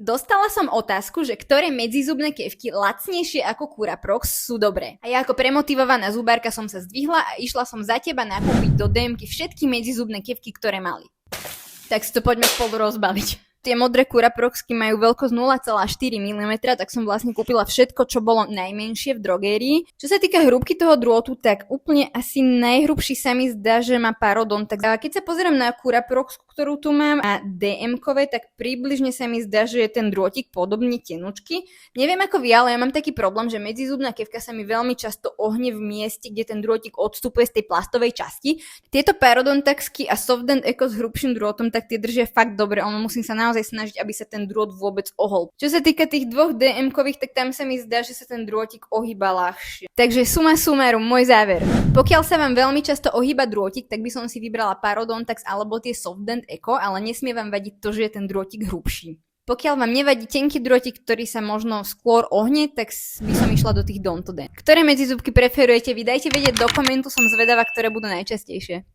Dostala som otázku, že ktoré medzizubné kefky lacnejšie ako Curaprox sú dobré. A ja ako premotivovaná zubárka som sa zdvihla a išla som za teba nakúpiť do DMky všetky medzizubné kefky, ktoré mali. Tak si to poďme spolu rozbaviť. Tie modré Curaproxky majú veľkosť 0,4 mm, tak som vlastne kúpila všetko, čo bolo najmenšie v drogérii. Čo sa týka hrúbky toho drôtu, tak úplne asi najhrubší sa mi zdá, že má parodont. Tak keď sa pozerám na Curaprox, ktorú tu mám, a DM-kové, tak približne sa mi zdá, že je ten drôtik podobne tenučky. Neviem ako vy, ale ja mám taký problém, že medzizubná kefka sa mi veľmi často ohne v mieste, kde ten drôtik odstupuje z tej plastovej časti. Tieto parodontaxky a Softdent Eco s hrubším drôtom, tak tie držia fakt dobre, ono musím sa naozaj snažiť, aby sa ten drôt vôbec ohol. Čo sa týka tých dvoch DM-kových, tak tam sa mi zdá, že sa ten drôtik ohýba ľahšie. Takže suma sumarum, môj záver. Pokiaľ sa vám veľmi často ohýba drôtik, tak by som si vybrala Parodontax alebo tie Softdent Eco, ale nesmie vám vadiť to, že je ten drôtik hrubší. Pokiaľ vám nevadí tenký drôtik, ktorý sa možno skôr ohne, tak by som išla do tých Dontodent. Ktoré medzizubky preferujete? Vy dajte vedieť do komentu, som zvedavá, ktoré budú najčastejšie.